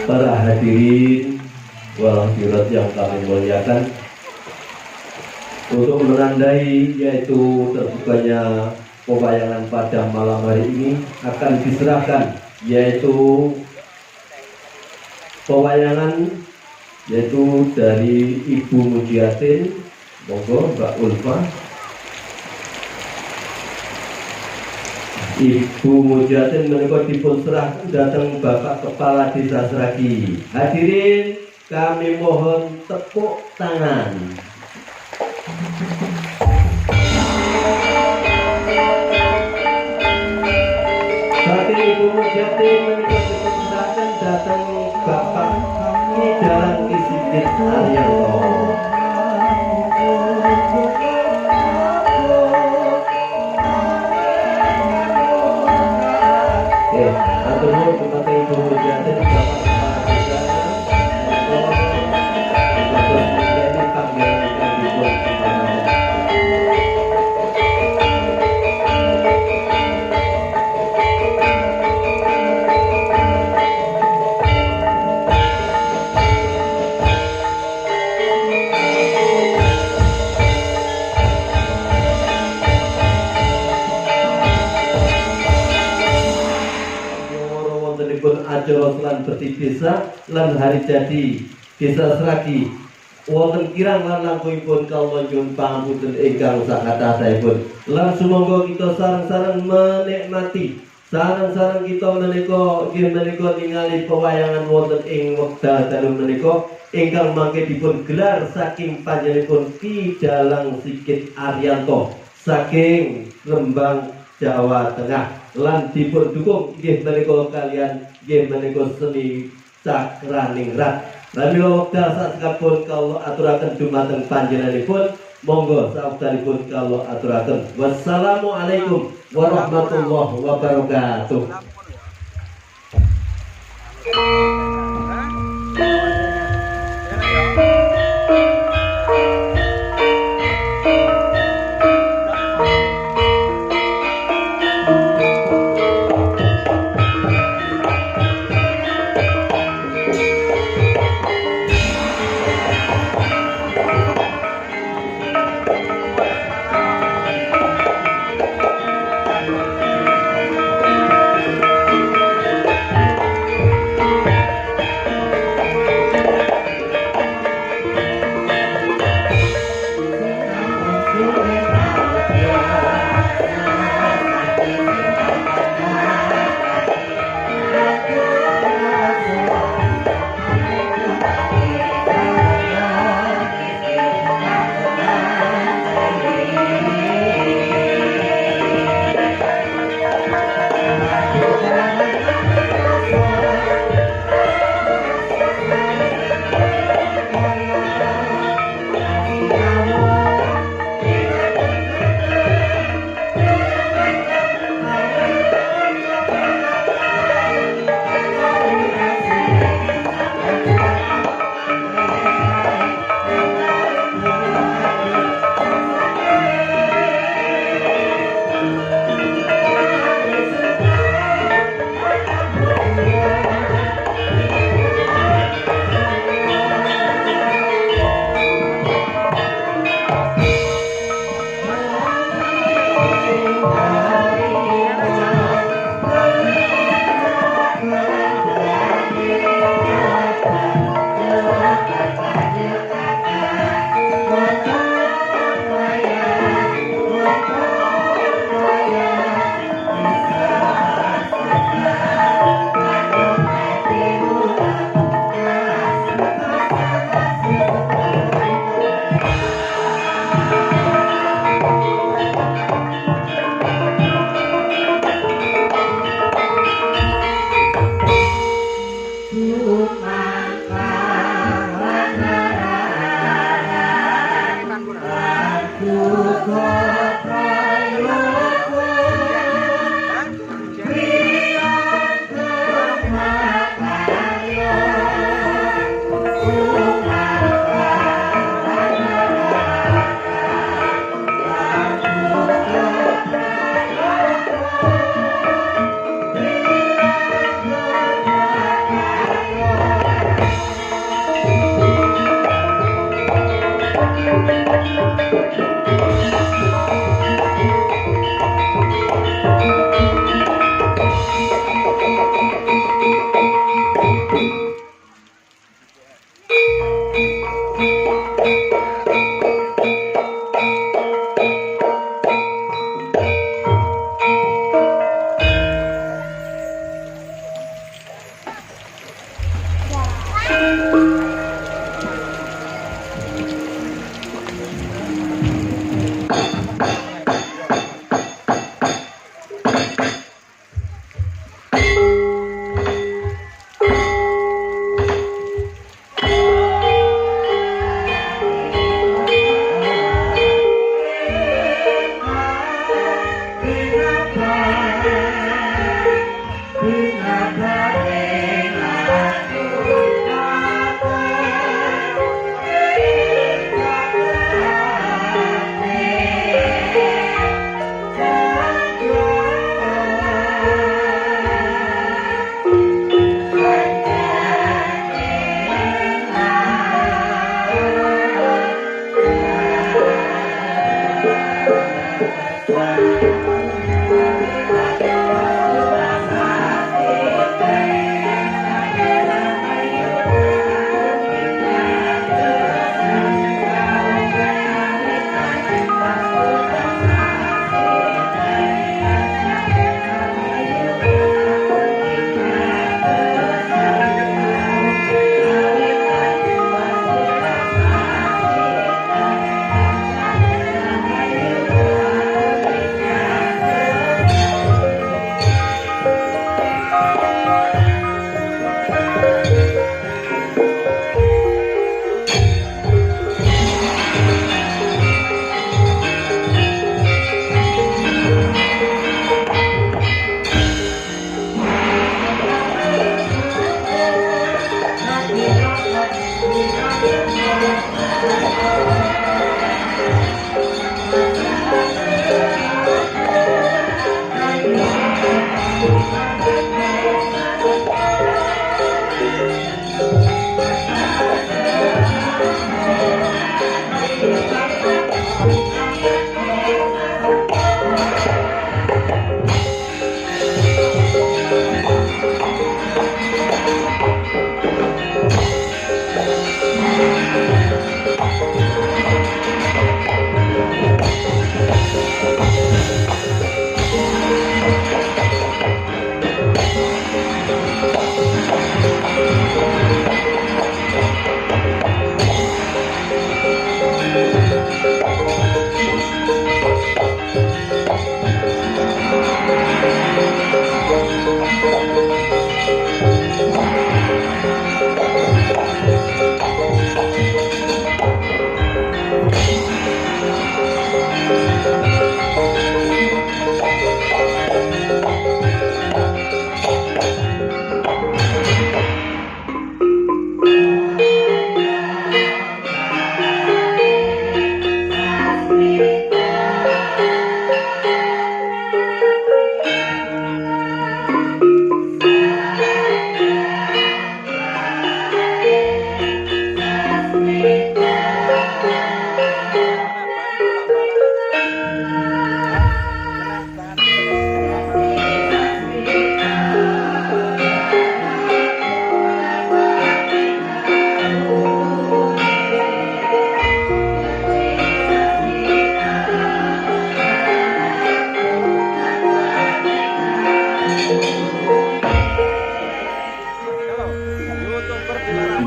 Para hadirin wal hadirat yang kami muliakan, untuk menandai yaitu terbukanya pewayangan pada malam hari ini akan diserahkan yaitu pewayangan yaitu dari Ibu Mujiatin. Monggo Mbak Ulfa. Ibu Mujiatin menika dipun serahkan datang Bapak Kepala Desa Sragi. Hadirin kami mohon tepuk tangan. Saking Ibu Mujiatin menika dipun serahkan datang Bapak Ki Dalang Ki Sigit Haryanto. Atur nuwun kepada Ibu Mujiatin Bapak Kepala Desa. Terus menjadi panggilan yang dipun kepada acara lan beti desa lan hari jadi Desa Sragi wonten kirang lan langkungipun kawula nyuwun pangapunten ingkang sakatahipun lan sumangga kita sareng-sareng menikmati sareng-sareng kita menika inggih menika ningali pewayangan wonten ing wekdal dalu menika ingkang mangke dipun gelar saking panjenenganipun Ki Dalang Sigit Haryanto saking Rembang, Jawa Tengah lan dipun dukung inggih menika kalian inggih menika seni Cakraningrat. Lan mila wekdal sasekapun kawula aturaken dumateng panjenenganipun, monggo saupdanipun kawula aturaken. Wassalamualaikum warahmatullahi wabarakatuh.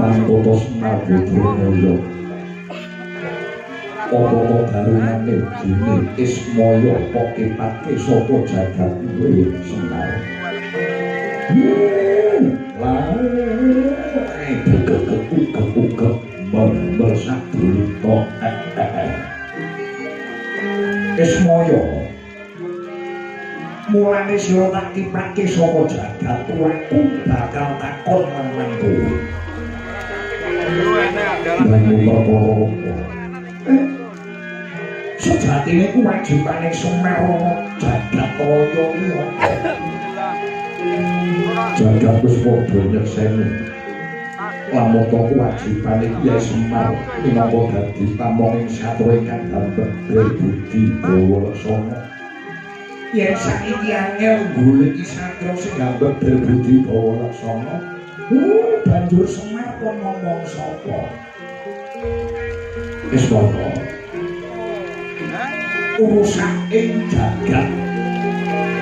Mantotos Nagodromoyo Apa garunane dene Ismaya pokipake sapa jagat kuwi Semar. Lae buka membesar dulu Ismaya mulane sira tak kiprake saka jagat tuaku bakal takon marang kowe. Sejatine kewajibane Semar jagat kaya liya. Jagat wis padha nyekseni. Lamun to kewajibane Kyai Semar minangka dadi pamonging satria ingkang dambet budi Bawalaksana. Yen saiki angel goleki satria sing dambet budi Bawalaksana, banjur Semar kok ngomong sapa? Wis wae. Urusan ing jagat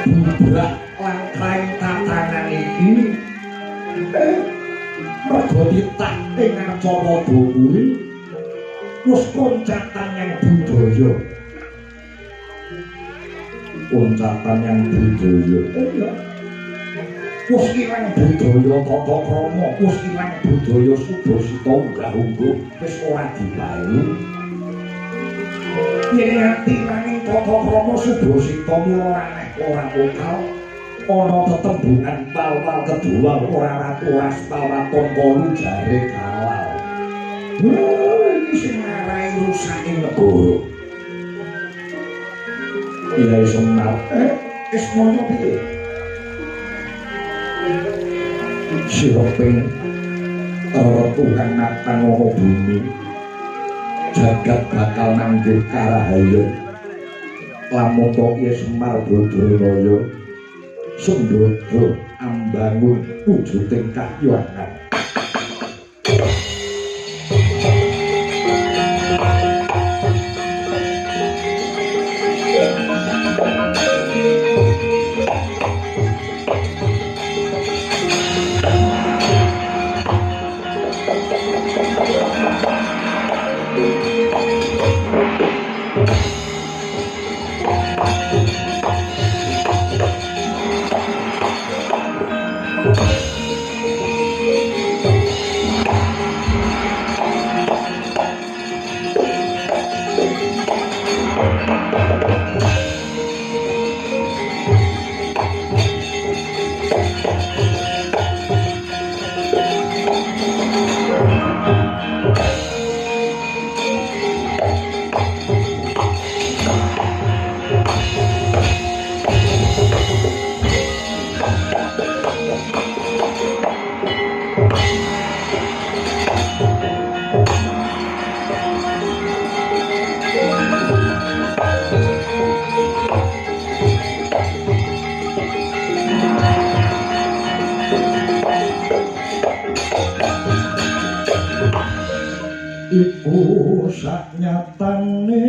bubrak lan kain tatanan iki mergo titah ing acara kuwi wis koncatan yang budaya. Koncatan yang budaya. Wis ilang budaya tata krama, wis ilang budaya Subasita unggah-ungguh, wis ora dibayu. Yen ati langing tata krama Subasita mula aneh ora lokal. Ana tetembungan pal-pal kedua ora ratu aspal waton kolu jare kalal. Iki sing ngarai rusake negara. Iya Semar, wis ngono piye? Siroping Tuhan natang ana bumi. Jagat bakal nanggih karahayun. Lamun Ki Semar Badranaya Sembada ambangun wujuding kahyangan. Iku saknyatane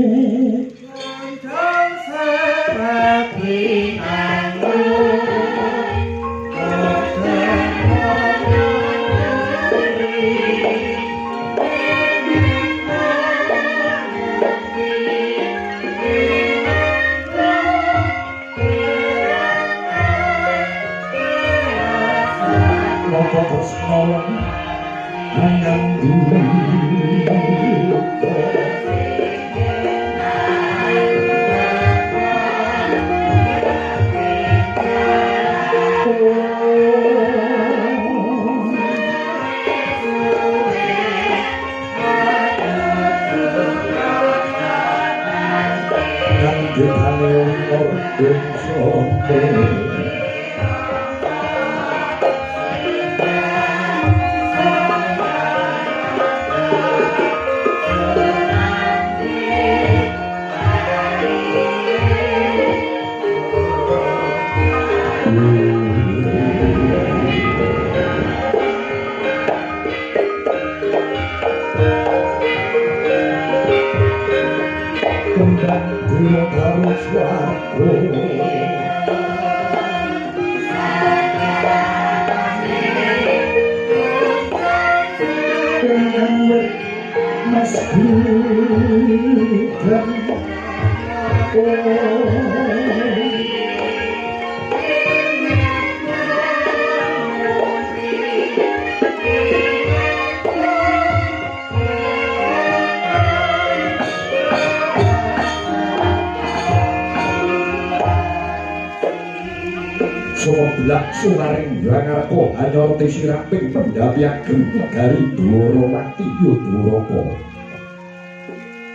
Sularing Brangarko hanyorti siraping pendapi ageng negari Dwarawati Yudharaka.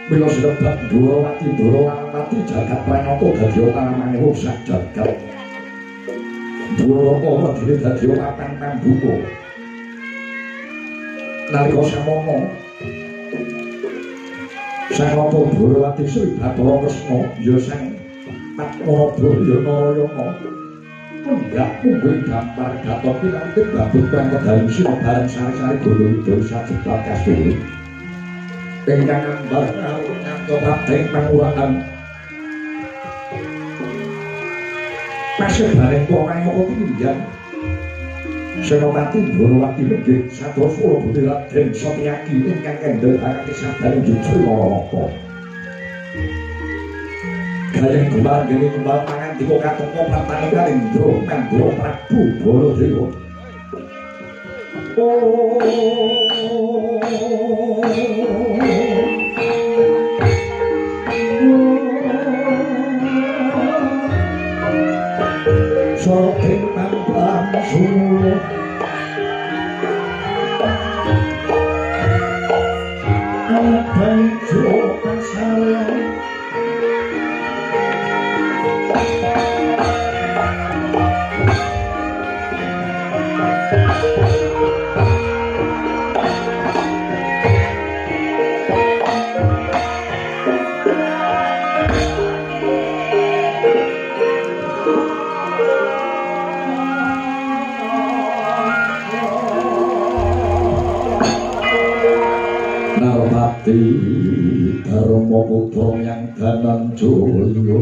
Mila sebat Dwarawati jagat pranata dadi pamanipun sak jagat. Dwaraka wedine dadi papan pambuka. Nalika samono Sang Rama Dwarawati Sri Bathara Kresna ya Sang Padmanabaya Narayana enggak mungkin gambar gatot pilantik babut perang kedaling sila bareng sari-sari golong dari sajebat kasuri ingkang ambar ngalur nganto prabdeng panguraan pasir bareng porang yoko pinjang Senopati Ndorowati nggih sados kula Budi Raden Satyaki ingkang kendhekake sabdan Jutri Naraka. Gayeng kembang gene kembang pangandika kateka pratane Kalendra Mandura Prabu Baladewa. Soting pangkam suruh anak banjo pasaran Narpati Dharma Putra yang Dananjaya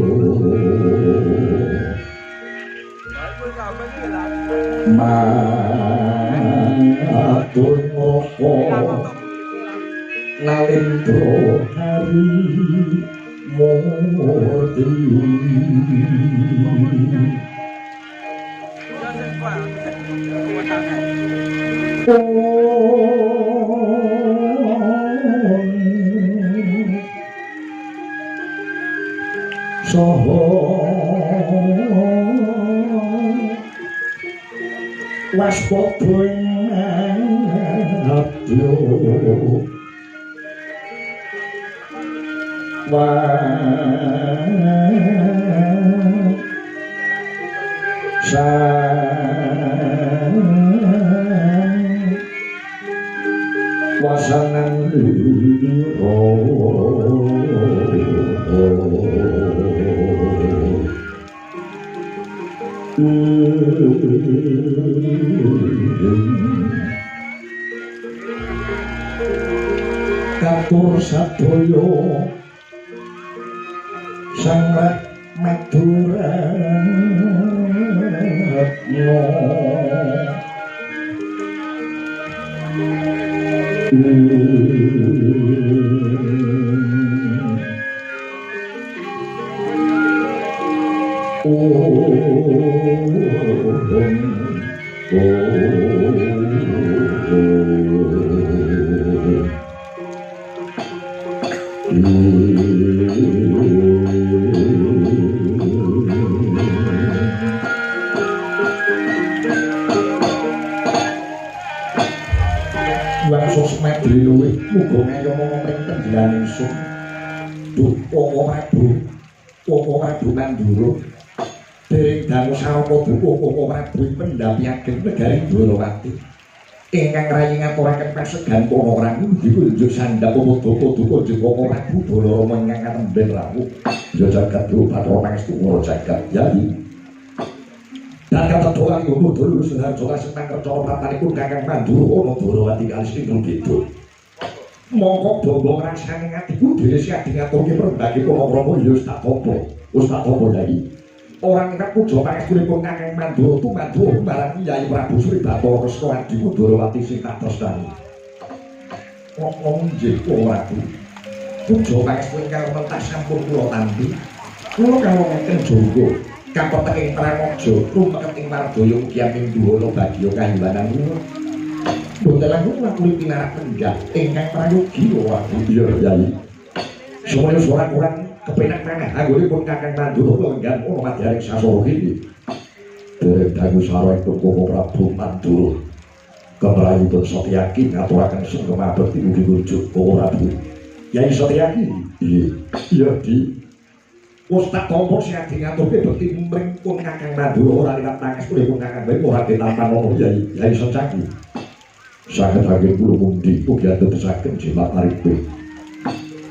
matur ngapa Nalendra Hari Murti Soho waspada adya wasanan katur sadaya sang Madura muga ngayomo mring tenggilan ingsun Duh Papa Prabu Mandura dereng dangu sarana Duh Papa Prabu pendhapiaken negari Ndorowati ingkang rayi ngaturaken pasegan para rangu dipunjuk sandhap Padha Duka Papa Prabu Balarama ingkang katemben rawuh ya jagat Duh Bathara Pangestu Para Jagat Yayi dan kata doa ibu dulu sudah coba senang kerja pratanipun Kakang Mandura ana Ndorowati kalis ing kidul mongko bombong rasane ngatiku dhewe sing ngaturke perbagi Purwokerto ya wis tak apa Yai orang ingkang puja pangestunipun Kakang Mandura tumandha marang Yai Prabu Sri Bathara Kresna adiku Ndorowati sing tak tresnani ngomong nggih Prabu puja pangestu ingkang mentah sampun kula tampi kula kawonten jangga kapetek ing Pramoja rumeket ing Mardaya Kyaming Duwana bagya kahiwanan kula boten langkung lakune pinarak lenggah ingkang prayogi Prabu iya Yai semaya sorang-sorang kepenak manah anggonipun Kakang Mandura lenggan ana madyaning sasara iki dereng dangu sareng Papa Prabu Mandura kemrayipun Satyaki ngaturaken sugeng abekti ugi rujuk Papa Prabu Yai Satyaki iya di wis tak tampa sing ngaturke bekti mring pun Kakang Mandura ora liwat pangestunipun Kakang bae ora ditampan ana Yai Satyaki saged anggen kula mundi ugi atetesaken jimat aripe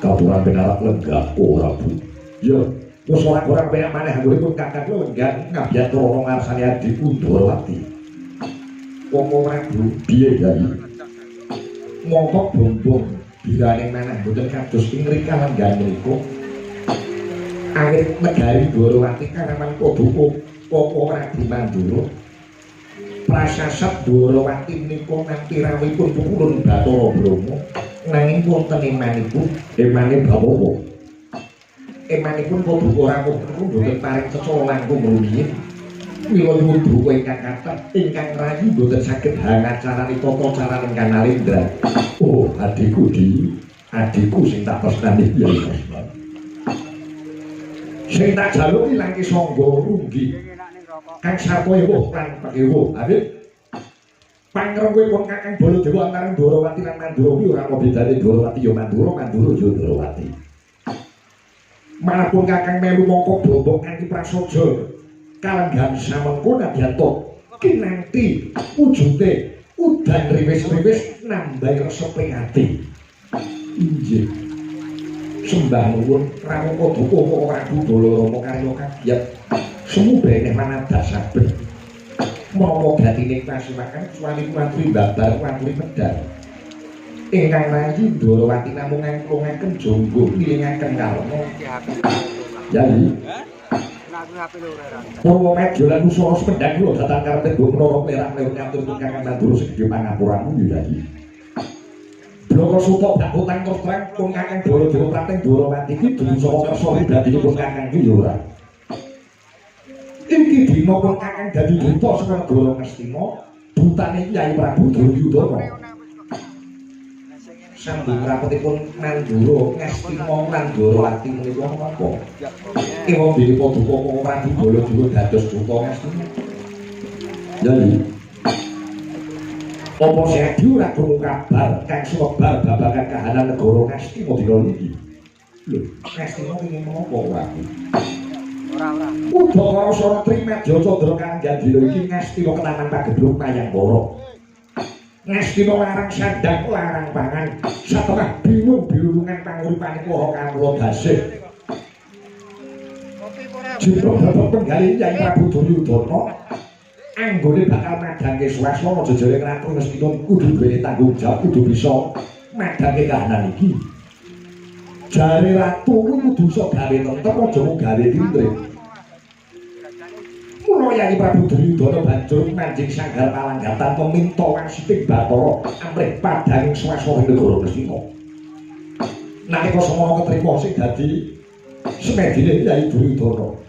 katuran pinarak lenggah Prabu ya wis ora penak maneh anggonipun Kakang lenggan ngabiyatra ngarsane adiku Ndorowati Papa Prabu piye Yai mongko bombong birane maneh boten kados ing mrika lenggan mriku awit negari Ndorowati kareman Padha Papa Prabu Mandura prasasat Dwarawati menika nganti rawuhipun pukulun Bathara Brahma nanging wonten emane Bawowo. Emanipun Paduka Rawuh niku boten paring ceca langkung rumiyin. Mila nyuwun duka ingkang kathah ingkang rayi boten saged hangacarani tata carane Kanalendra. Oh, adikku sing tak tresnani ya. Sing tak jaluki Langki Sangga Runggi. Kang Sartoyo lan Pakewo. Adik. Pangrengkuipun Kakang Baladewa antaraning Dwarawati lan Mandura kuwi ora ana bedane. Dwarawati ya Mandura, Mandura ya Dwarawati. Manapun Kakang melu mongko bombong kanthi prasaja kalenggan samengko nadyanto kinanti wujude udan riwis-riwis nambahi reseping ati. Inggih. Sembah nuwun rawuh Paduka Prabu Balarama karya kagiat semu beneh manadas saben. Menapa gatine kasiwakan suwani kuwatri babar kuwatri medal. Ingkang rayi Dwarawati namung ngangklungaken jonggo milingaken karna. Yai. Purwa medya lan usara sependhang kula datang karepe Mbok Menara Merah menawi ngatur Kakang Mandura segede pangapuramu Yai. Bloko sutok dak utang terus terang pun Kakang Baladewa Prateng Dwarawati iki dudu saka kersa pribadinipun Kakang iki ya ora. Iki dina pun Kakang dadi duta saka negara Ngastina, dutane Kyai Prabu Duryudana. Sambung rapetipun Mandura Ngastina lan Dwarawati menika napa? Ewa dene Paduka Prabu Baladewa dados duta Ngastina. Yai. Apa Sedi ora krungu kabar kang sumebar babagan kahanan negara Ngastina dina niki? Lho, Ngastina ingin menapa ora? Ora. Udakara Santri Medya Candra kang Gandhira iki Ngastina kenaman pagebluk Mayangkara. Ngastina larang sandang larang pangan, satengah bingung bilulungan panguripan para kawula dasih. Jipra bapak penggali Kyai Prabu Duryudana anggone bakal madhange swasana jejere Ratu Ngastina kudu duweni tanggung jawab kudu bisa madhange kahanan iki. Jare ratu kuwi kudu iso gawe tentrem aja mung gawe tindrik. Mula Kyai Prabu Duryudana banjur manjing sanggar palanggatan peminta wangsiting Bathara amrih padhanging swasana negara Ngastina. Nalika semana ketrima sing dadi semedine Kyai Duryudana.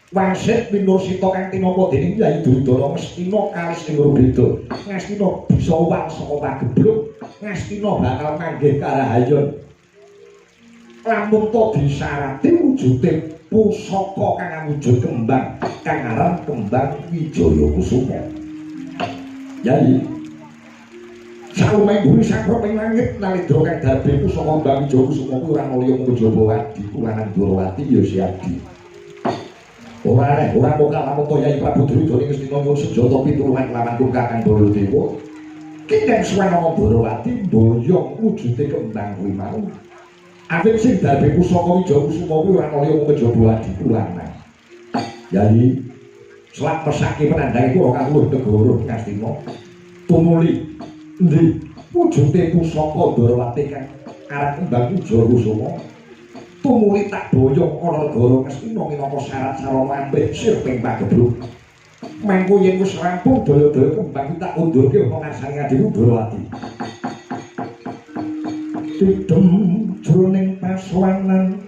Wangsit Winusita kang tinapa dening Kyai Duryudana Ngastina kalis ing beda. Ngastina bisa uwang saka pagebluk, Ngastina bakal manggih karahayon. Lamun to disarati wujude pusaka kang awujud kembang kang aran kembang Wijaya Kusuma. Yai salumenggung sakra ping langit nalendra kang darbe pusaka kembang Wijaya Kusuma kuwi ora mulya mung Jabawati kulanan Dwarawati ya Siadi. Ora mokal lamun to Kyai Prabu Duryudana Ngastina nyuwun senjata pitulungan lawan Kakang Baladewa. Kindang swanama Dwarawati mboyong wujude kembang kuwi mau. Awit sing darbe pusaka Wijaya Kusuma kuwi ora kaya wong Jabawati kulanan. Yai selak pesake penandhange para kawruh negara Ngastina. Tumuli endi wujude pusaka Dwarawati kang aran kembang Wijaya Kusuma. Tumuli tak boyong ana negara Ngastina minangka syarat sarana amrih sir ping pagebluk. Mengko yen wis rampung daya-daya kembang tak undurke ana ngarsane adiku Dwarawati. Tidem jroning paswanan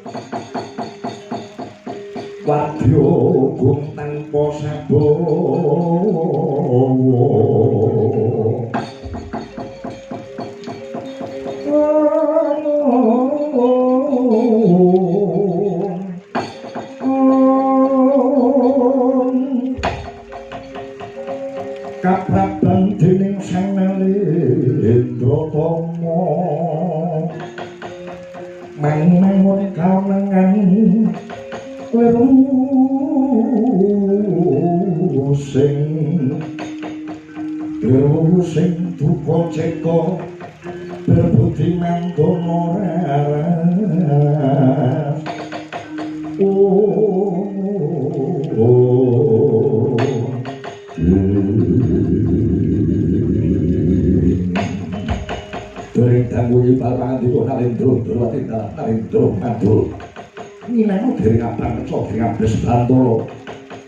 wadya gung tanpa sabawa. Kapraban dening Sang Nalendratama mangun kawengan sing duka ceka berbudi mangkono raras. Dereng tanggungi parangan diko Nalendra Dwarawati Nalendra Mandura nginemu dereng abang keco dereng abes Bantara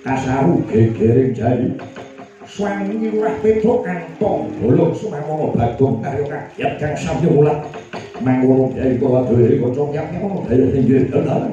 kasaru gegering jari Swami Lurah Petruk Antong Bolong Sumamono Bagong Karyo Kagiat Kang Samyo Mulat Mangkono Kyai Kala Dewi Kocok Yang Nyono Dayo Hinggir Dalam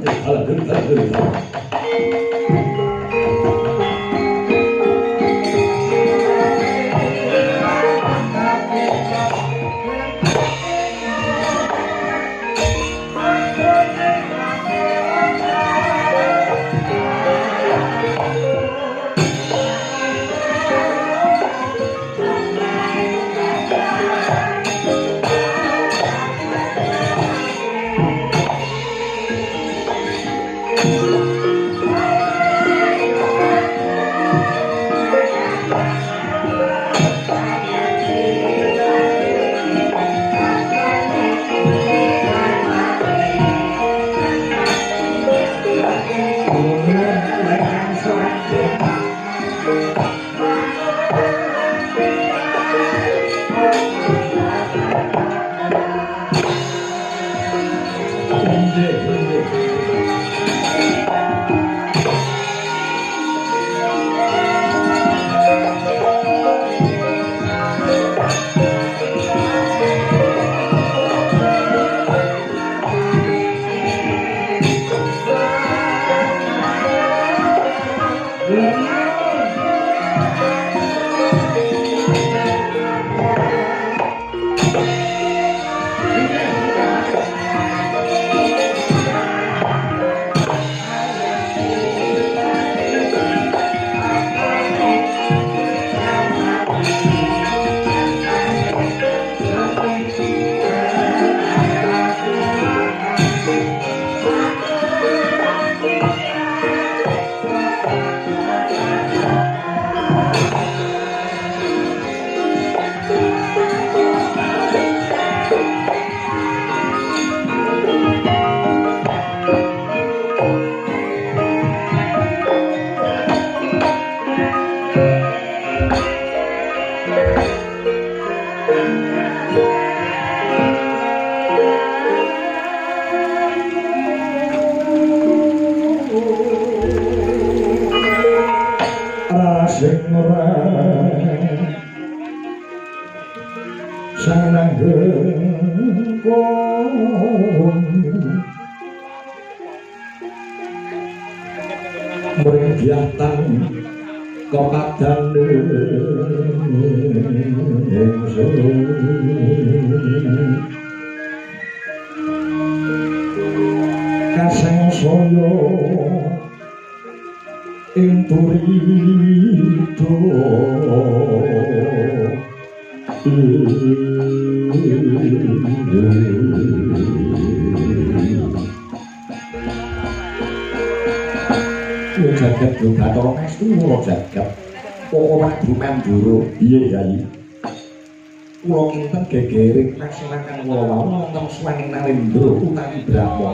gegering laksanakan kula wonten swaning Narendra utawi Brahma.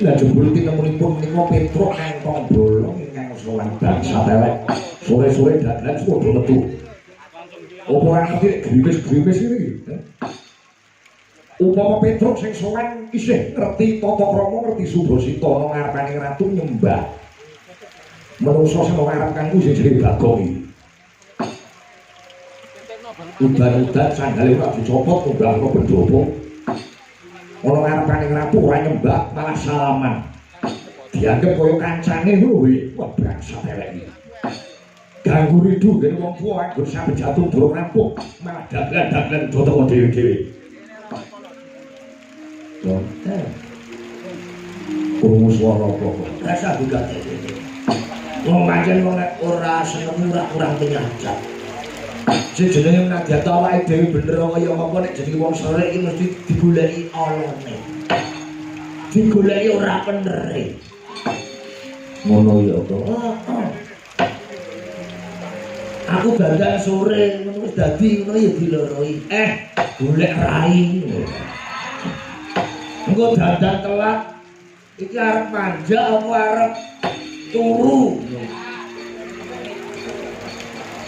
Lah jebul tinemunipun menika Petruk Antong Bolong ingkang sowan bangsa telek. Sore-sore dadan padha metu. Apa ora ngerti griwis-griwis iki? Upama Petruk sing sowan isih ngerti tata krama, ngerti Subasita ana ngarepaning ratu nyembah. Menungso sing ngarep kanggo sing jenenge Bagong iki. Udan-udan sanggale ora dicopot munggahno pendopo. Ana ngarepaning ratu ora nyembah malah salaman. Dianggep kaya kancane lho kuwi. Wah, bangsa elek iki. Ganggu ridu ngene wong tuwa anggur sampe jatuh durung rampung malah dagelan-dagelan do teko dhewe-dhewe. Wonten. Krungu swara apa kok? Rasa buka dhewe. Wong pancen wong ora seneng ora kurang penyajak. Sing jenenge nadya awake dhewe bener kaya apa nek jenenge wong sore iki mesti digoleki olone. Digoleki ora penere. Ngono ya to. Aku dandang sore ngono wis dadi ngono ya diloroi. Golek rai. Engko dandang telat iki arep manjak apa arep turu.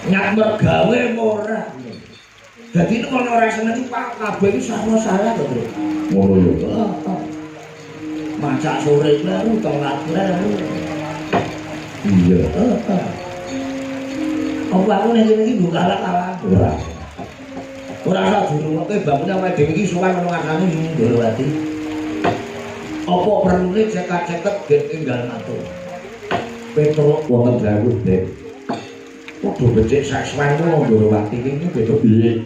Nyak mergawe ora. Dadi nek ana ora seneng Pak kabeh iki sama salah to, Bro. Ngono ya. Mancak sore baru telat baru. Iya. Apa aku nek kene iki mbok kalah-kalah. Ora usah durungoke bangunnya awake dhewe iki sowan ono ngarani Ndorowati. Apa perlune cekak-ceket gen tinggal matur. Petruk wonten dawuh, Dek. Padha becik saswanmu Ndorowati iki beda piye?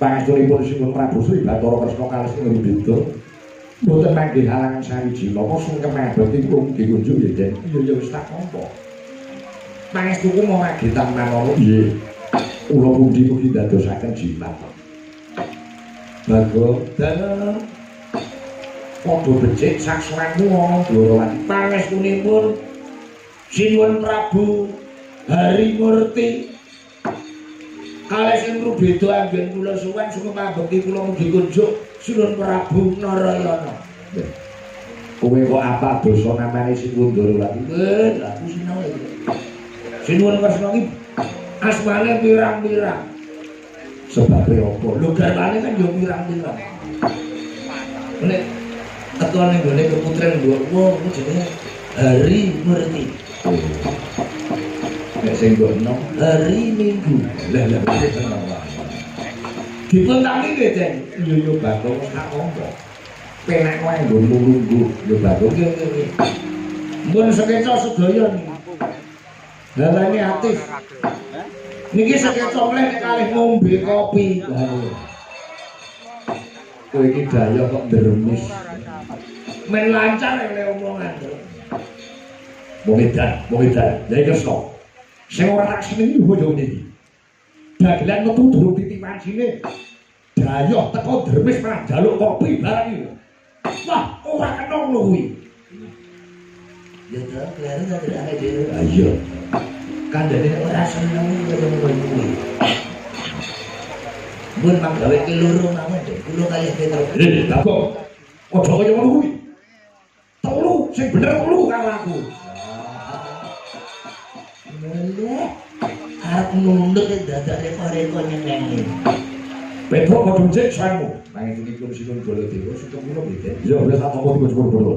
Pangestunipun Singgung Prabu Sri Bathara Kresna kalih sing beda. Mboten manggih halangan sawiji napa sungkem abetipun dikunjuk ya, Den. Ya wis tak nampa. Pangestuku mau ngagetan manono nggih. Kula pundi mugi dadosaken jimat. Bagus. Dan padha becik saswanmu ana Ndorowati. Pangestunipun Sinuwun Prabu Harimurti kalih sing rubeda anggen kula suwan sungkem abekti kula mugi kunjuk Sinuwun Prabu Narayana. Kowe kok apa dosa namane Sinuwun Ndorowati? Lha aku sinau iki. Sinuwun Kresna iki asmane pirang-pirang. Sebabe apa? Lho garwane kan yo pirang-pirang. Nek teko ning gone keputren mbokmu iku jenenge Harimurti. Nek sing gono hari Minggu. Lah tenang wae. Dipun tangi nggih, Den. Yo Bagong tak ompo. Penak wae nggon lungguh. Yo Bagong nggih. Mun sekeca sedaya niki. Dalane atis. Niki sekeca mleh kalih ngombe kopi. Kowe iki daya kok dremis. Men lancar le omongan. Momedan, Nyai Kresna. Sing ora tak senengi bojo niki. Dagelan metu durung titipan sine. Dayoh teko dermis malah njaluk kopi barang iki. Wah, ora kenong lho kuwi. Ya ta, klere ta ade dhewe. Ayo. Kandhane ora seneng kaya ngono kuwi. Mun manggawe ki loro mawon, kula kalih Petro. Bagong. Aja kaya ngono kuwi. Telu, sing bener telu karo aku. Arep nunduk dadane koreko nyenengi. Petro padha cek sangu. Panjenenganipun Sinuwun Baladewa suka kula nggih. Ya wis tak tampa dipun sepuro.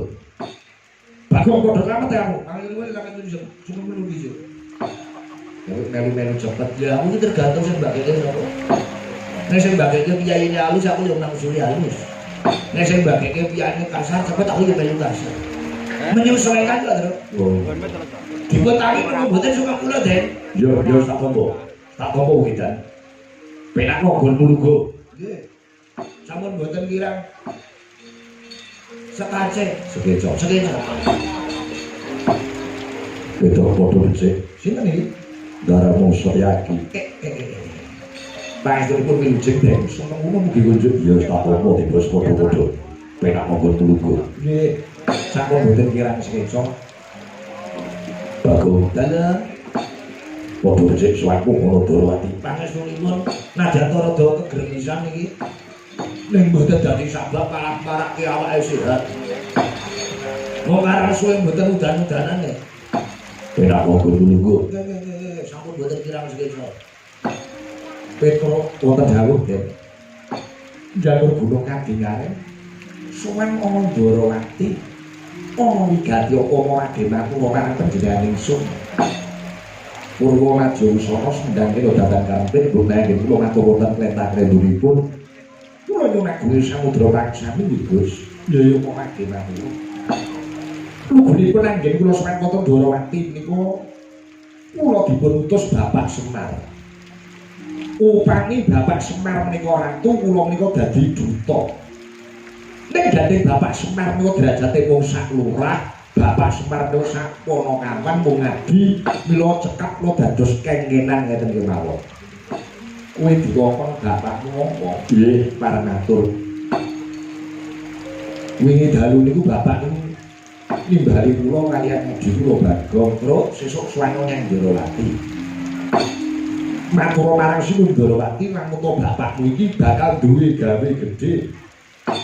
Bagong padha slamet ya aku. Panjenengan sampe tunjuk suka kula nggih. Ya melu-melu cepet. Ya aku iki tergantung sing mbak kene sapa. Nek sing mbak kene piyayine halus aku yo nang suri halus. Nek sing mbak kene piyayine kasar cepet aku yo melu kasar. Menyesuaikan kok, Tru. Dipun tangi mboten suka kula, Den. Yo tak tampa. Tak tampa kuwi, Dan. Penak nggon mulugo. Nggih. Sampun mboten kirang sekace. Sekeca. Itu padha becik. Sinten iki? Darah Mongso Yaki. Panjenenganipun wilujeng, Den. Seneng ngono mugi kunjuk ya tak tampa dipun padha-padha. Penak nggon mulugo. Nggih. Sampun mboten kirang sekeca. Bagong dalah padha becik suwaku ngono Ndorowati. Pangestunipun nadyan rada kegremisan iki ning mboten dadi sabab parake awake sehat. Wong aran suwe mboten udan-udanan nggih. Penak monggo nunggu. Nggih, sampun mboten kirang sekeca. Petro wonten dawuh, Den. Jalur gunung kadingare suwen ana Ndorowati. Ono wigati apa ade matur marang panjenengan ingsun. Purwa maju sono sendang kene datang kampir gunae kula matur wonten klentah rendunipun. Kula nyuwun guru samudra paksami Gus. Ya yo kok ade matur. Lugunipun anggen kula sampeyan wonten Ndorowati niku kula dipun utus Bapak Semar. Upami Bapak Semar menika ratu kula menika dadi duta. Nek dadi Bapak Semar menika derajate wong sak lurah, Bapak Semar menika sak Ponokawan mung ngadi mila cekap lo dados kengenan ngeten kemawon. Kowe dikongkon bapakmu apa? Nggih, paranatur. Wingi dalu niku bapak niku nimbali kula kaliyan ngadi kula Bagong, terus sesuk sowan nyang Ndorowati. Matur marang Sinuwun Ndorowati lamun bapakmu iki bakal duwe gawe gedhe.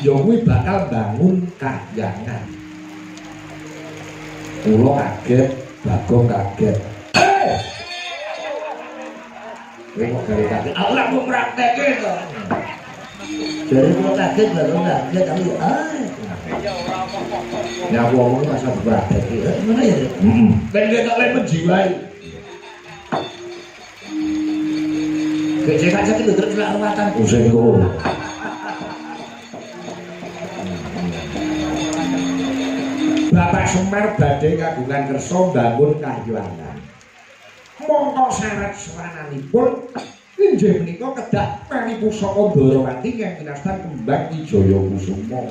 Ya kuwi bakal bangun kahyangan. Kula kaget, Bagong kaget. Kowe kok gawe kaget? Aku lak mau praktekke to. Jadi kula kaget Bagong kaget aku ya ya aku ngomong masa praktekke. Gimana ya? Ben ketok le menjiwai. Becek aja itu terus lawatan. Sing kono. Bapak Semar badhe kagungan kersa bangun kahyangan. Mongko syarat swananipun inggih menika kedah mani pusaka Ndarawati ingkang winastan kembang Wijaya Kusuma.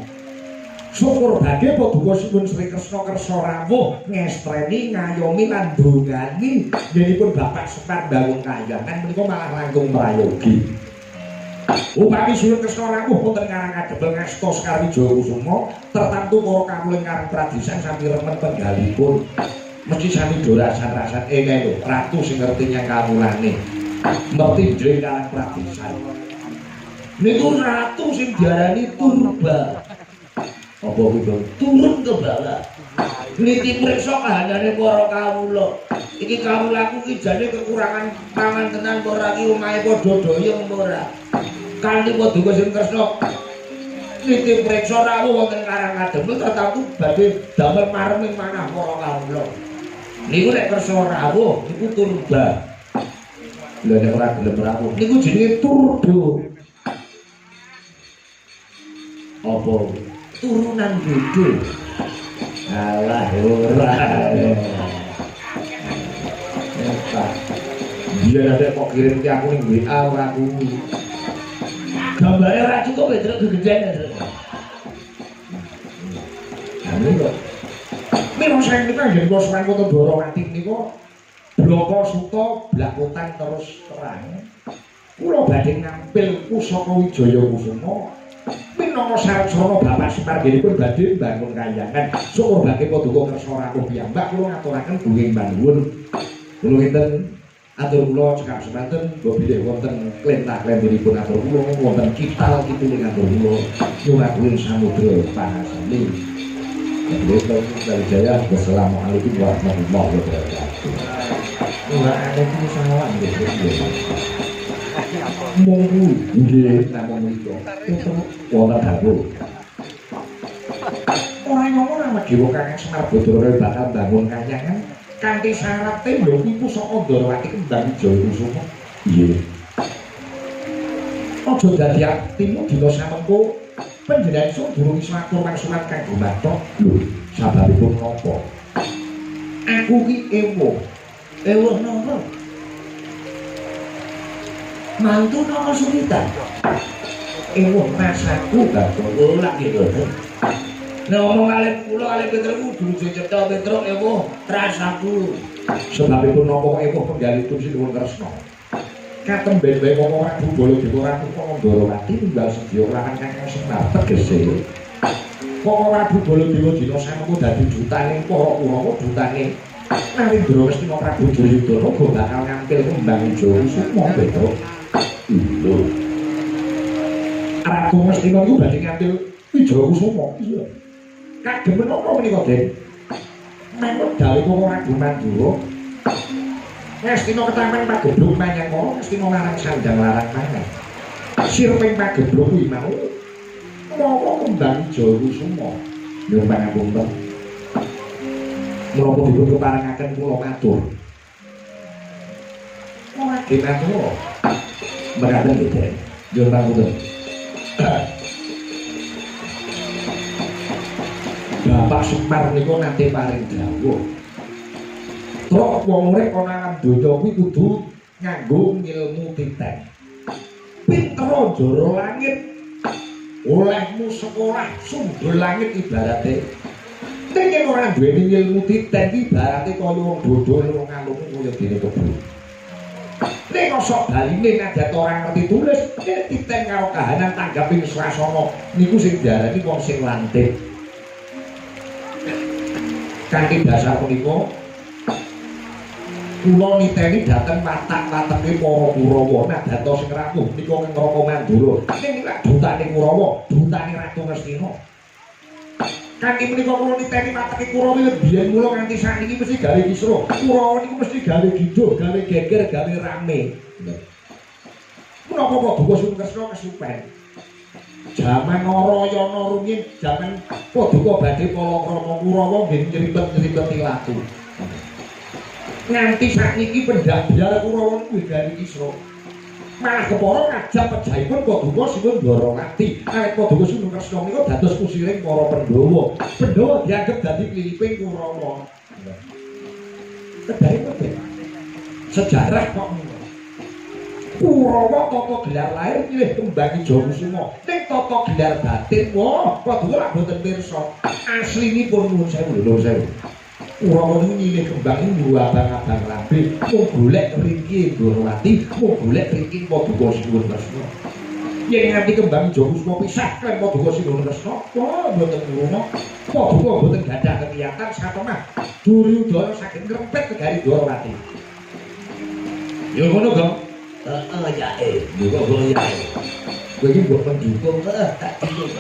Syukur badhe paduka sipun Sri Kresna kersa rawuh ngestreni ngayomi lan ndongani yenipun Bapak Semar bangun kahyangan menika malah langkung prayogi. Upami Sri Kresna rawuh wonten karang kadebel ngasta sekar Wijaya Kusuma tertamtu para kawula karang tradisan sami remen penggalipun mesti sami dorasan-rasan lho ratu sing ngerti nyang kawulane ngerti jeng karang tradisan niku ratu sing diarani turba apa kuwi turun ke bawah niti priksa kahanane para kawula iki kawulaku iki jane kekurangan pangan tenan ora iki omahe padha doyong ora kanthi paduka Sri Kresna niti priksa rawuh wonten karang kademel tertamtu badhe damel mareming manah para kawula niku nek kersa rawuh niku turba lha nek ora gelem rawuh niku jenenge turbo apa turunan bodho alah ora biar ada kok kirim ke aku ning WA ora kuwi gambare ora cukup terus gegedan anu kok mira saya nika nggih kula sowan kota Ndarawati nika bloko suta blakotan terus terang kula badhe ngampil pusaka Wijaya Kusuma minangka syarat srana Bapak Semar nggihipun badhe mbangun kahyangan syukur badhe paduka kersa rawuh piyambak kula ngaturaken bunging panuwun kula kinten atur kula cekap semanten mbok bilih wonten klentah-klentiripun atur kula wonten kital kituling atur kula nyuwun samudra panasami Jaya, wassalamualaikum warahmatullahi wabarakatuh. Waalaikumsalam. Monggo nggih namung menika. Wonten dawuh. Ora ngomong nama Dewa Kakang Semar Bathara bakal bangun kahyangan kanthi syarat lho kuwi pusaka Ndarawati kembang Wijaya Kusuma. Nggih. Aja dadi atimu dina samengko panjenengan iso durung iso atur mangsulan kanggo mathok lho sababipun napa aku ki ewo napa mantu napa sulitan ewo masaku bathara lak gitu nek ngomong kalih kula kalih Petruk kudu cetha Petruk ewo rasaku sebabipun napa ewo penggalipun Sinuwun Kresna katemben bae kok ora Baladewa Ratu Ndarawati tunggal sedya lawan Kakang Semar tegese kok ora Baladewa dina samengko dadi dutaning para Kurawa dutane Narendra Mestina Prabu Duryudana go bakal ngampil kembang Wijaya Kusuma Petruk lho Ratu Mestina iku badhe ngampil Wijaya Kusuma iya kagem menapa menika Den menawa dawe kok ora Mandura Mestina ketaman pagebluk manyang kono Mestina larang sandang larang mangan sirping pagebluk kuwi mau mawa kembang Wijaya Kusuma nyuwun pangapunten menapa dipun keparengaken kula matur ora dimatur mekaten nggih nyuwun pangapunten Bapak Semar niku nate paring dawuh Truk wong urip ana nang donya kuwi kudu nganggo ilmu titen. Pinter jara langit. Olehmu sekolah sumber langit ibarate. Ning yen ora duweni ilmu titen iki ibarate kaya wong bodho wong kalung kaya dene kebun. Ning kosok baline nadat ora ngerti tulis, titen karo kahanan tanggaping swasana niku sing diarani wong sing lantik. Kanthi dasar punika kula niteni dhateng watak-wateke para Kurawa nadata sing rawuh nika ing Neraka Mandura ning lak dutane Kurawa dutane Ratu Ngastina kanthi menika kula niteni watake Kurawa biyen mula nganti saniki mesti gawe kisruh Kurawa niku mesti gawe giduh gawe geger gawe rame menapa Paduka Sri Kresna kesupen jaman Narayana rumiyin jaman Paduka badhe palakrama Kurawa nggih nyripet-nyripeti latu nganti sakniki pendak biar Kurawa kuwi gawe kisruh malah kepara ngajak pejaipun Paduka Sinun Dwarawati. Awit Paduka Sinun Kresna menika dados kusiring para Pandhawa. Pandhawa dianggep dadi piliping Kurawa. Kedai kabeh. Sejarah kok ngono. Kurawa tata gelar lahir milih kembang Ijo Kusuma. Ning tata gelar batin wah Paduka lak boten pirsa. Aslinipun nuwun sewu. Kurawa niku milih kembang niku abang-abang rabi. Mung golek mriki Dwarawati, mung golek mriki Paduka Sinun Kresna. Yen nganti kembang Ijo Kusuma pisah kaliyan Paduka Sinun Kresna, boten ngono. Paduka boten gadah kekiyatan satemah Duryudana saking ngrempet negari Dwarawati. Ya ngono, Gong. Ya juga boleh ya. Kowe iki mbok pendukung Tak dukung.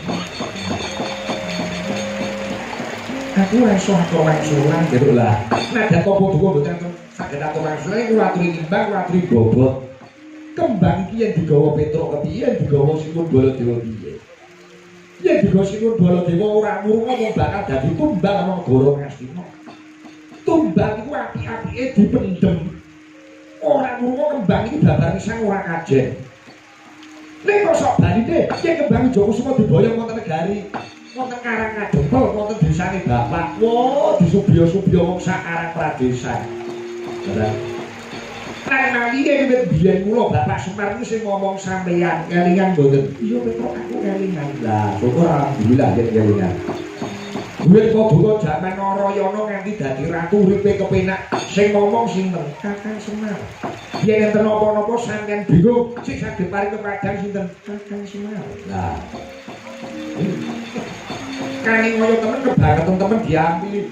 aku iso atur wangsulan gitu lah. Nadan apa Paduka mboten saged atur wangsulan kula aturi timbang, kula aturi bobot. Kembang iki yen digawa Petruk kepiye, yen digawa Sinun Baladewa piye. Yen digawa Sinun Baladewa ora murung wong bakal dadi tumbang ana negara Ngastina. Tumbang iku apik-apike dipendhem. Ora murung kembang iki babar pisan ora kajen. Ning kok sok baline yen kembang Ijo Kusuma diboyong wonten negari wonten Karang Kadempel wonten desane Bapak. Wah, disubya-subya wong sak Karang Pradesan. Nah, iki wit biyen kula Bapak Semar iki sing ngomong sampeyan kelingan mboten? Iya, Petruk aku kelingan. Lah, syukur alhamdulillah yen kelingan. Wit Paduka jaman Narayana nganti dadi ratu uripe kepenak. Sing ngomong sinten? Kakang Semar. Yen enten napa-napa sampeyan bingung, sing saged paring kepadang sinten? Kakang Semar. Lah. Kane ngoyo temen kebangetan temen diambil.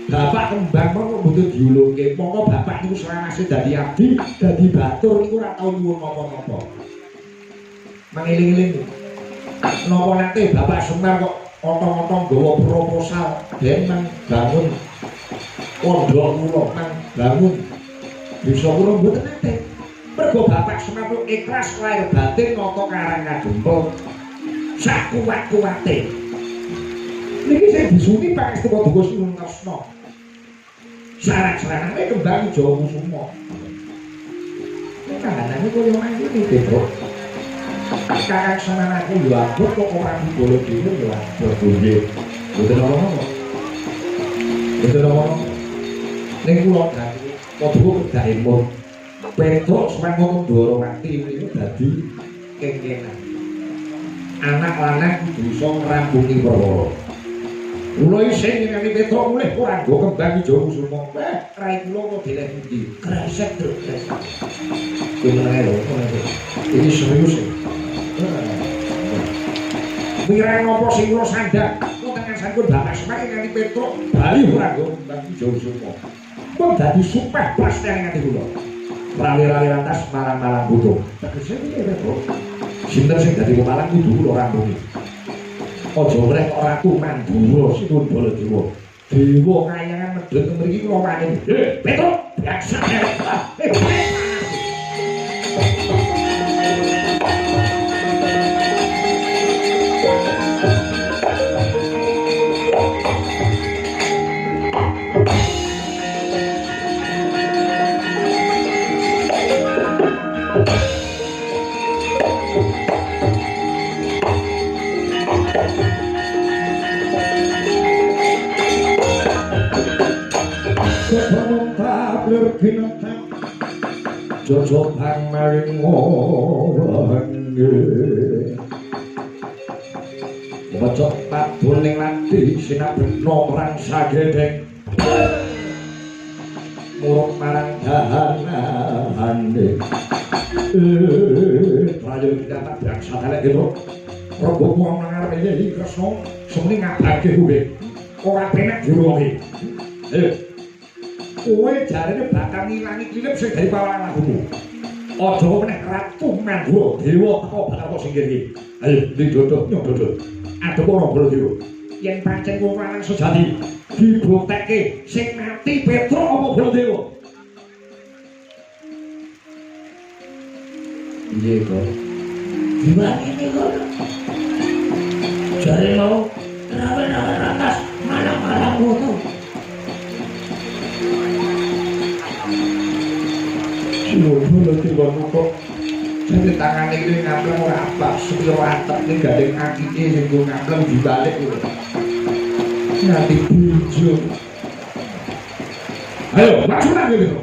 Bapak kembang kok mboten diulungke. Monggo bapak niku selawase dadi abdi, dadi batur niku ora tau nyuwun napa-napa. Mangeling-eling. Napa nate Bapak Semar kok otong-otong gawa proposal den nang bangun pondok kula nang bangun desa kula mboten nate. Mergo Bapak Semar kok ikhlas lahir batin nata Karang Kadempel. Sak kuat-kuate. Niki sing disuni Pangestu Paduka Sinun Kresna. Sarang-sarangane kembang Ijo Kusuma. Kahanane koyo mangkene Petruk. Kakang Semar aku yo abot kok ora dibolo dhewe yo abot nggih. Mboten apa-apa. Mboten apa-apa. Ning kula dadi Paduka kedaemon. Petruk Swangono Dwarawati niku dadi kengkenan. Anak lanang kudu iso ngrampungi perkara. Kula isih ningali Petruk mulih ora nggo kembang Ijo Kusuma. Rai kula kok dileh pundi? Kresek terus. Kuwi lho, iki serius. Mireng apa sing kula sandhak? Wonten ngasanipun Bapak Semar ningali Petruk bali ora nggo kembang Ijo Kusuma. Kok dadi supeh prastayan ngati kula. Rali-rali lantas malang-malang butuh. Tegese piye Petruk? Sinten sing dadi pemalang kudu kula rampungi. Aja mreh kok ratu Mandura Sinun Baladewa. Dewa kayangan medhot mriki kula wani. Petruk, biasa. Jojo pang maring wonge Bocok padul ning lati sinabekna perang sagedeng murung marang dahanane prajurit dapat bangsa dalek gitu robo wong nang arep iki Kresna semene ngabake kuwi ora penak diruwangi kowe jarene bakal ngilangi klip sing dari pawalan lagumu. Aja meneh Ratu Mandura Dewa teko bakal kok singgih iki. Ayo didodok nyododok. Adep ora Baladewa. Yen pancen wong lanang sejati dibuktekke sing mati Petruk apa Baladewa? Piye kok? Gimana ini kok? Jare mau rawan-rawan atas malam-malam ngono. Baladewa kok Ini tangannya ini ngampleng ora apa, sepiro atap ini gandeng kakinya yang gue ngampleng dibalik gitu. Nanti bujur. Ayo, maju lagi gitu.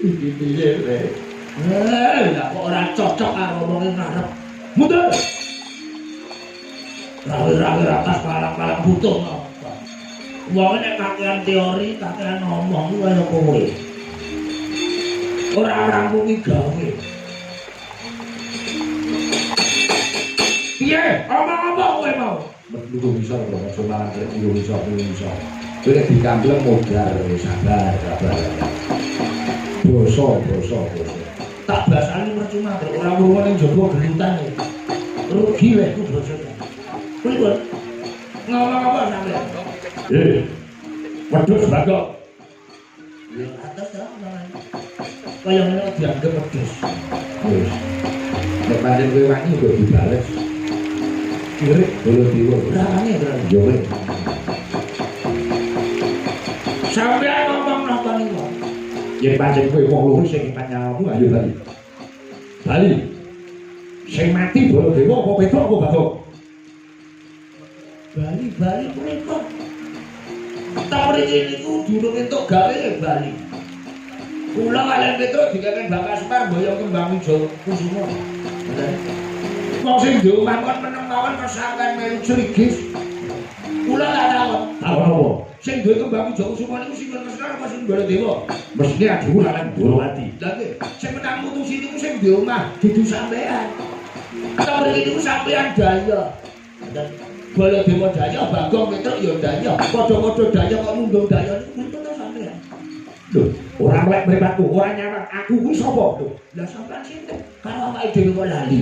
Ini dia, Rek. Lah kok ora cocok karo ngomongin ngarep. Mundur. Rawi-rawi atas palang-palang butuh apa. Wong nek kakean teori, kakean ngomong ku kaya kowe. Ora rampungi gawe. Piye? Omong-omong kowe mau. Lu bisa lho, aja malah rek lu bisa. Kowe nek dikampleng modar, sabar. Dosa. Tak basani percuma ora wong ning jaba gelutan. Rugi wae ku dosa. Pripun? Ngomong apa sampean? Wedhus Bagong. Ya atas ta omongan. Kaya ngene dianggep wedhus. Wis. Nek pancen kowe wani kok dibales. Kirik bolo dewa. Rasane berarti. Yo wis. Sampeyan ngomong napa niku? Yen pancen kowe wong luhur sing ipat nyawamu ayo bali. Bali. Sing mati bolo dewa apa Petruk apa Bagong? Bali punika. Tak mriki niku durung entuk gawe Bali. Kula kalian Petruk dikeken Bapak Semar mboyong kembang ijo kusuma. Wong sing duwe mangkon meneng mawon kesaken melu crigis. Kula tak takon. Takon apa? Sing duwe kembang ijo kusuma niku sing Semar apa sing Baladewa? Mesti adiku lan Durawati. Lah nggih, sing menang mutusi niku sing duwe omah dudu sampean. Tak mriki niku sampean daya. Baladewa daya, Bagong Petruk ya daya. Padha-padha daya kok nundung daya niku pinten ta sampean? Lho, ora melek mripatku, ora nyawang. Aku kuwi sapa? Lah sampean sinten? Karo awake dhewe kok lali.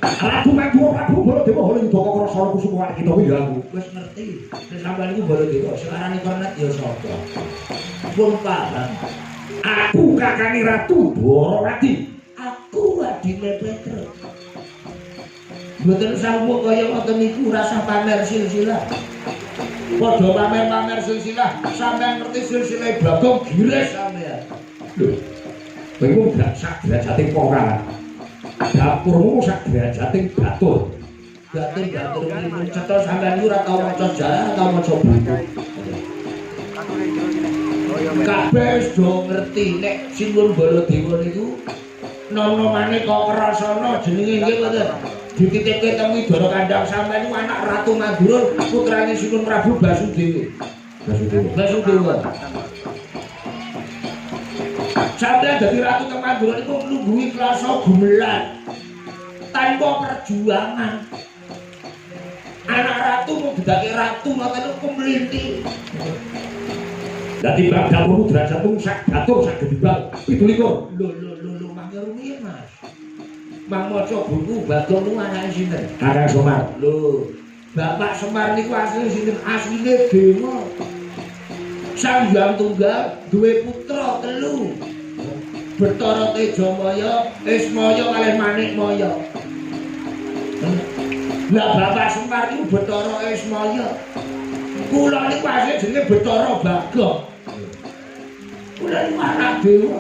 Ratu Prabu Baladewa oleh Yudhaka Krasana Kusuma kita kuwi ya aku. Wis ngerti. Nek sampean niku Baladewa, sekarang kornet ya sapa? Pun paham. Aku kakane Ratu Dwarawati. Aku adine Petruk. Mboten sawuk kaya ngoten niku rasa pamer silsilah. Padha pamer-pamer silsilah, sampean ngerti silsilah Bagong gires sampean. Lho. Kowe gak sak derajating porangan. Dapurmu sak derajating batur. Batur niku cetha sampean niku ora tau maca sejarah, tau maca buku. Kabeh wis do ngerti nek Singun Baladewa niku nom-nomane kok Krasana jenenge nggih mboten. Dititipke teng Widara Kandhang sampeyan niku anak Ratu Mandura, putrane Singun Prabu Basudewa. Basudewa. Sampeyan dadi Ratu teng Mandura niku nglungguhi krasa gumelan. Tanpa perjuangan. Anak ratu mau didake ratu ngoten niku mlinthi. Lah timbang dapurmu derajatmu sak batur sak gedibal 17. Lho mangke rumiyin Mas. Mang maca buku Bagong niku anake sinten? Kakang Semar. Lho, Bapak Semar niku asline sinten? Asline Dewa. Sang Hyang Tunggal duwe putra 3. Bathara Tejamaya, Ismaya kalih Manikmaya. Lah Bapak Semar niku Bathara Ismaya. Kula niku asline jenenge Bathara Bagong. Kula niku anak dewa.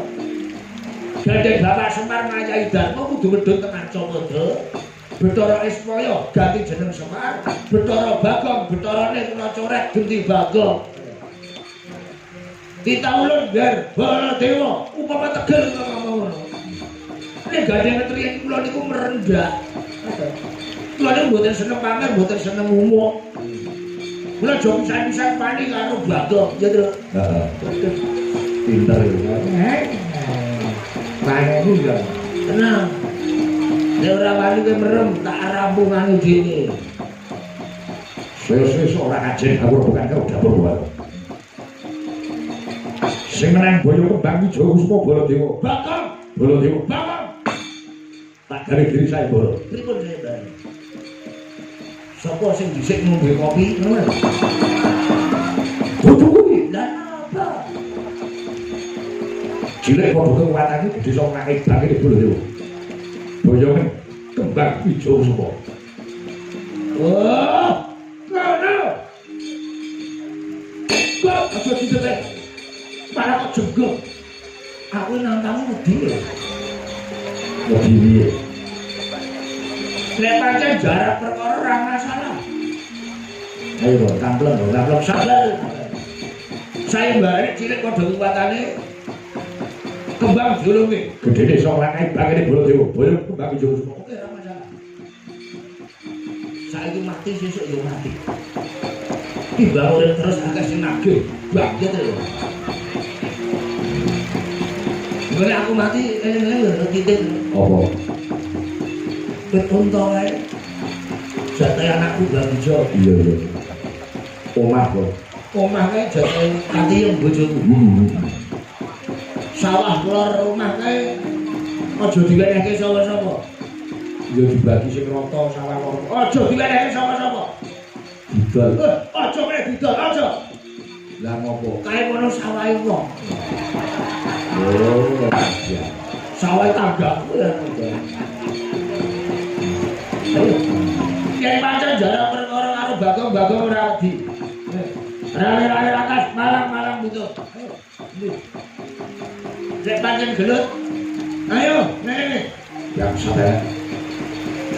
Gandeng Bapak Semar ngayahi Darma kudu medhot teng Arcapada. Bathara Ismaya ganti jeneng Semar, Bathara Bagong betharane kena corek genti Bagong. Ditawulun ngger Baladewa upama tegel ngono. Nek gandeng ketriyen kula niku merendah. Kula niku mboten seneng pamer, mboten seneng ngumuk. Kula aja pisan-pisan pani karo Bagong, ya, Tru. Heeh. Pinter ya. Manemu ya. Tenang. Nek ora wani kowe merem tak rampungane dhewe. Wis ora ajeng dapur bukan karo dapur buat. Sing menang boyo kembang ijo Kusuma Baladewa. Bagong, Baladewa. Bagong. Tak gawe diri saya boro. Pripun Mbak? Sapa sing dhisik ngombe kopi ngono? Kudu kuwi. Lah napa? Cilik padha kekuatane gede sok naik bange Baladewa. Boyo kembang ijo Kusuma. Oh, ngono. Kok aja dite. Para kok jenggot. Aku nang tamu wedi. Wedi piye? Nek pancen jarak perkara ora masalah. Ayo kampleng Sabar. Saya mbak cilik padha kuwatane kembang julunge. gedene sok lanang bangene Baladewa. Boyo kembang ijo semua. Oke, ora masalah. Saiki mati sesuk yo mati. Timbang urip terus akeh sing nagih. Bangkit lho. Nek aku mati lho titik. Apa? Betunto ae. Jate anakku Bangjo. Iya. Omah kok. Omah kae jate kanthi yang bojoku. Sawah keluar rumah kae aja dilenehke sapa-sapa. Ya dibagi sing rata sawah loro. Aja dilenehke sapa-sapa. Didol. Aja meneh didol, aja. Lah ngopo? Kae ngono sawahe wong. Oh, ya. Sawahe tanggaku ya. Ayo. Yen pancen jarak perkara karo Bagong ora wedi. Rame-rame rakas malang butuh. Ayo. Nek pancen gelut. Ayo, nek. Yang sadar.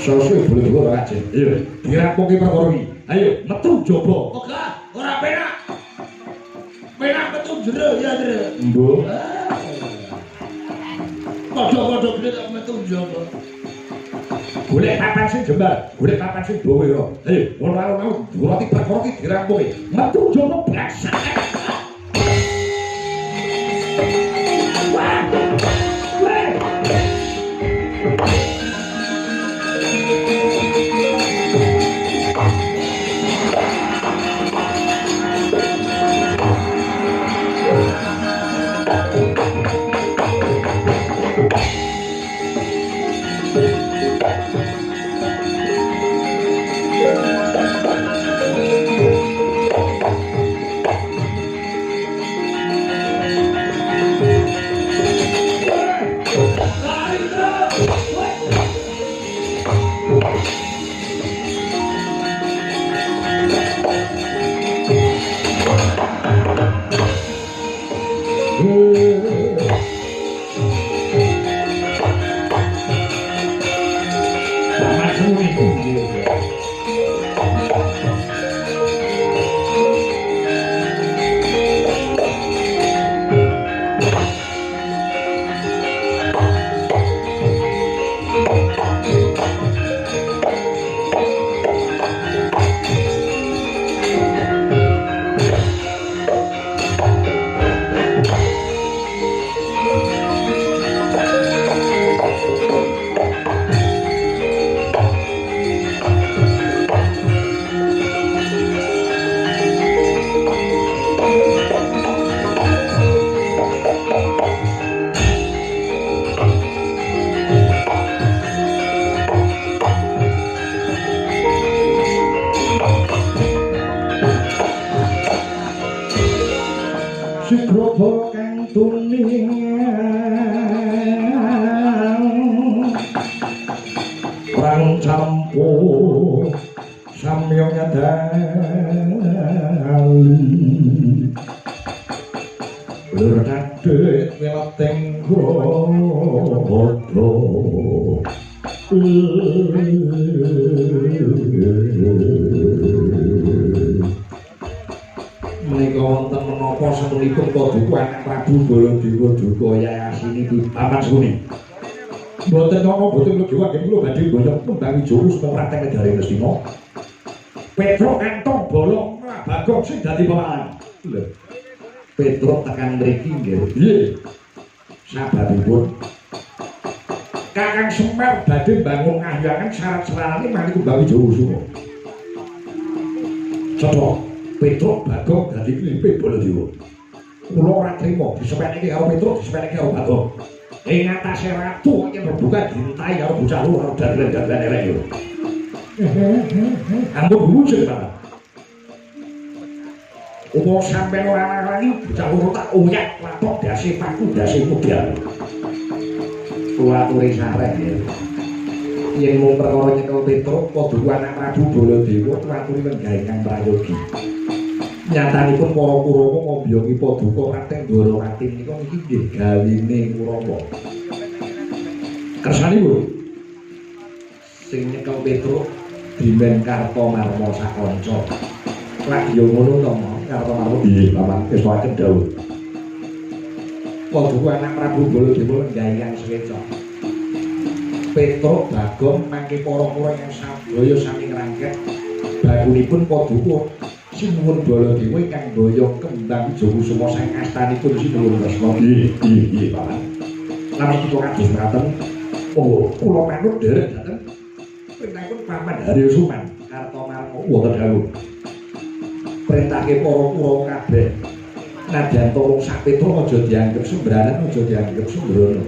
Sosok boleh dua ora aja. Iya, dirampungi perkara iki. Ayo, metu jaba. Ora penak. Penak metu jero ya, Jero. Mbok. Padha-padha gelut metu jaba. Golek papan sing jembar, golek papan sing dawa ora. Ayo, ora durati perkara iki dirampungi. Metu jaba blasak. Menika wonten menapa sapunipun Paduka Prabu Baladewa Duka Yayasinipun Paman Suni. Mboten napa boten kegiwa nggih kula badhe boyong kembang jurus prateng negari Lestina. Petro kantong bolong Bagong sing dadi pemalang. Lho. Petro tekan mriki nggih. Nggih. Sababipun Kakang Semar badhe bangun ngahyangan syarat-syarate maniku Mbak Wijaya. Coba Petro Bagong dadi klipe Baladewa. Kula ora trima disepeneki karo Petro, disepeneki karo Bagong. Ing atase ratu yen rebukan dintai karo bocah loro dan elek yo. Ampun wujud Pak. Upo sampeyan ora lali bocah loro tak oyak lapok dase paku dase modal. Kula aturi sareh ya. Yen mung perkara nyekel Petro padha anak Prabu Baladewa aturi wenggahe kang prayogi. Nyatanipun para Kurawa ngobyongi paduka Raden Dwarawati menika niki nggih gawine Kurawa. Kersanipun sing nyekel Petruk Dimen Kartomarma sakanca. Lak yo ngono to, Kartomarma nggih Paman kesuwaken dawuh. Paduka anak Prabu Baladewa nggayang sekeca. Petruk Bagong mangke para Kurawa ingkang sadaya sami ngrangket bagunipun paduka Sinuwun Baladewa ingkang daya kembang Jawa saking astanipun Sinuwun Kresna. Nggih, Paman. Lamun kita kados mekaten, kula manut derek dateng perintahipun Paman Haryosuman Kartomarma wonten dawuh. Perintahke para Kurawa kabeh nadyan tolong sak Petruk aja dianggep sembranan, aja dianggep sembrono.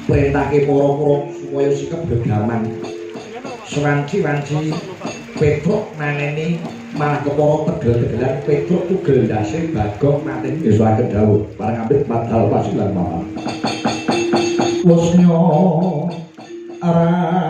Perintahke para Kurawa supaya sikap gegaman. Sewanci-wanci Petruk maneni malah kepara tegel-tegelan Petruk tugel ndase Bagong mateni ngesuaken dawuh bareng ambit padhal pasilan Paman. Wusnya rampung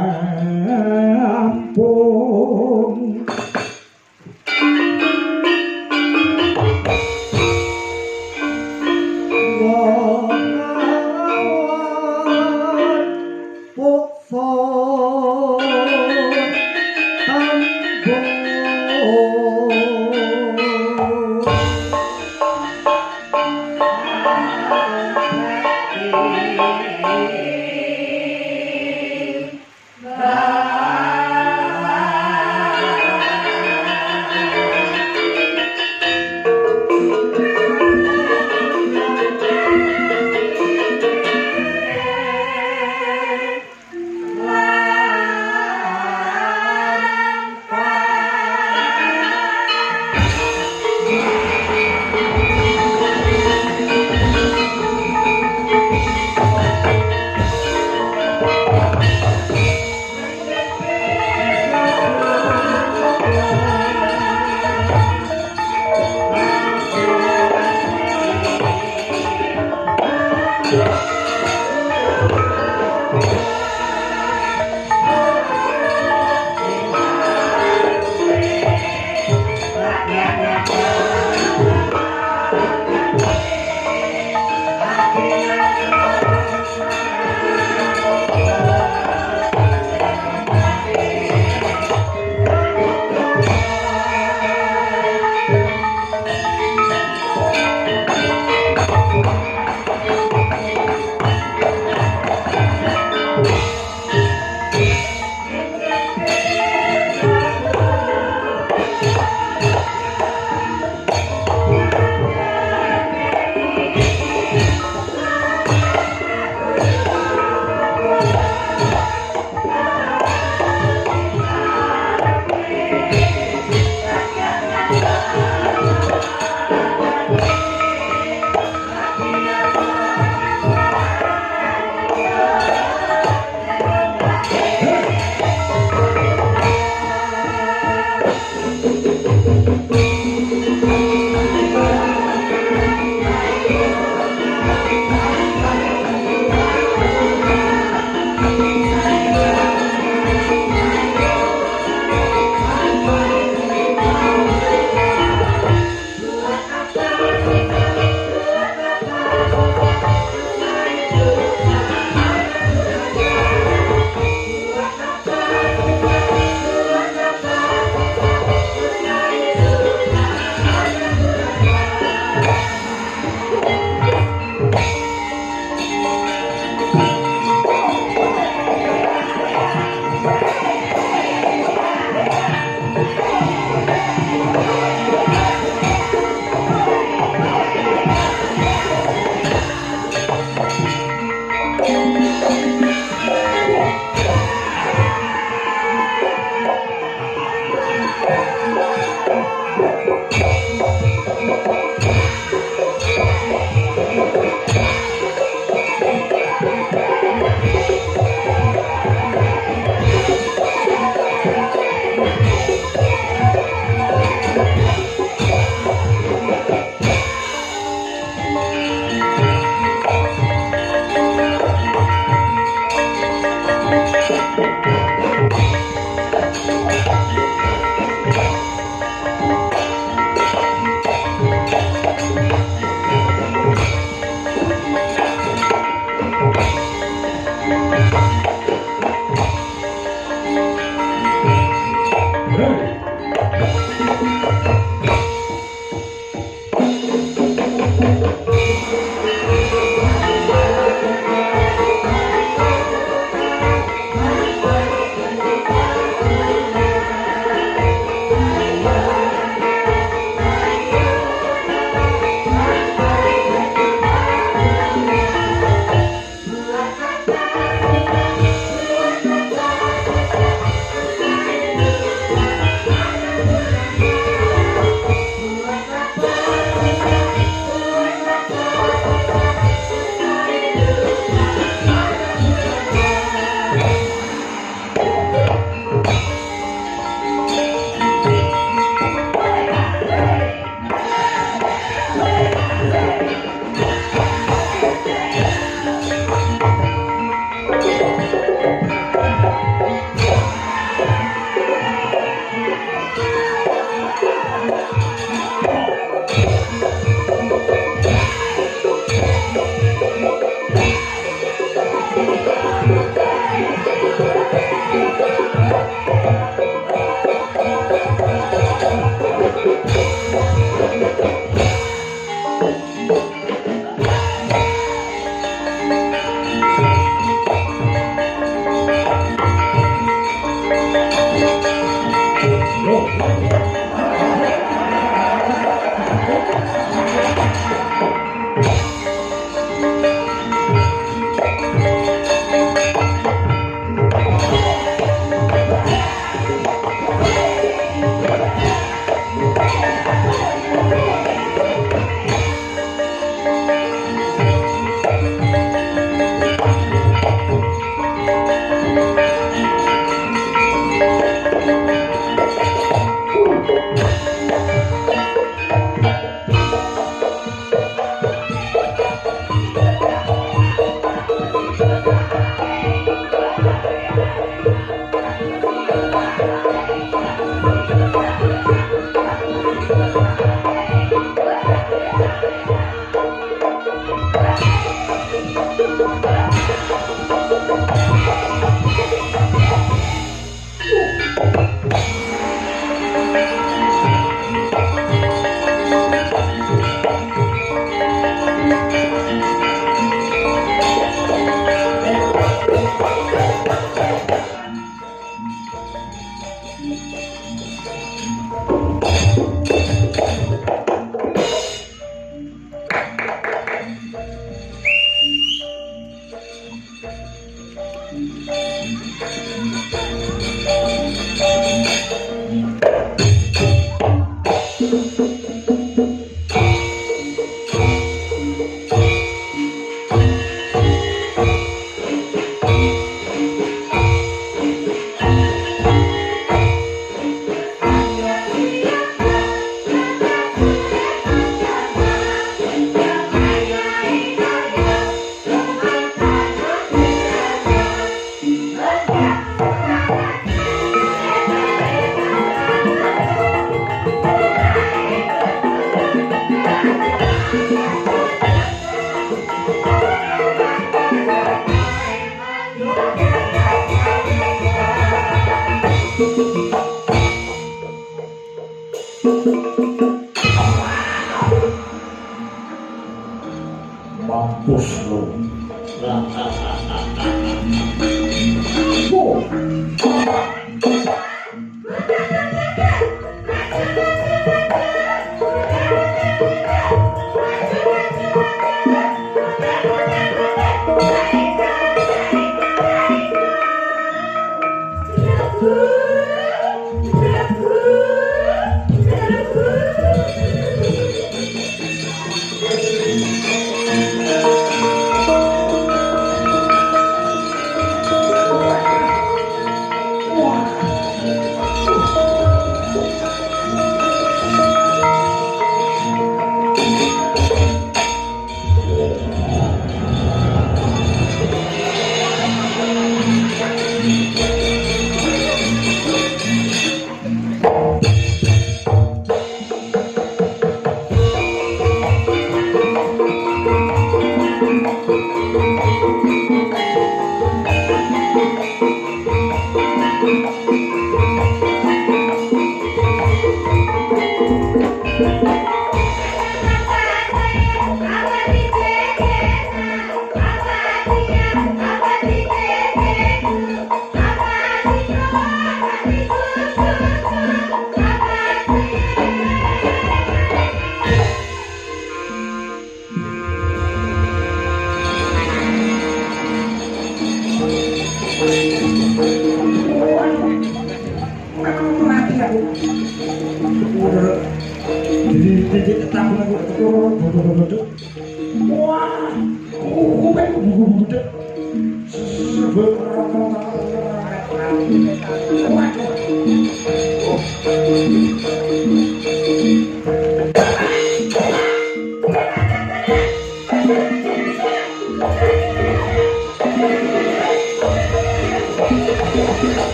Mampus lu.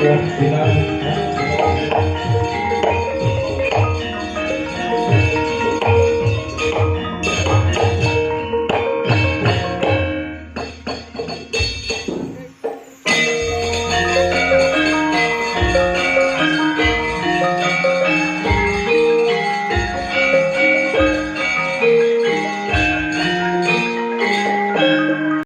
Wong Sinan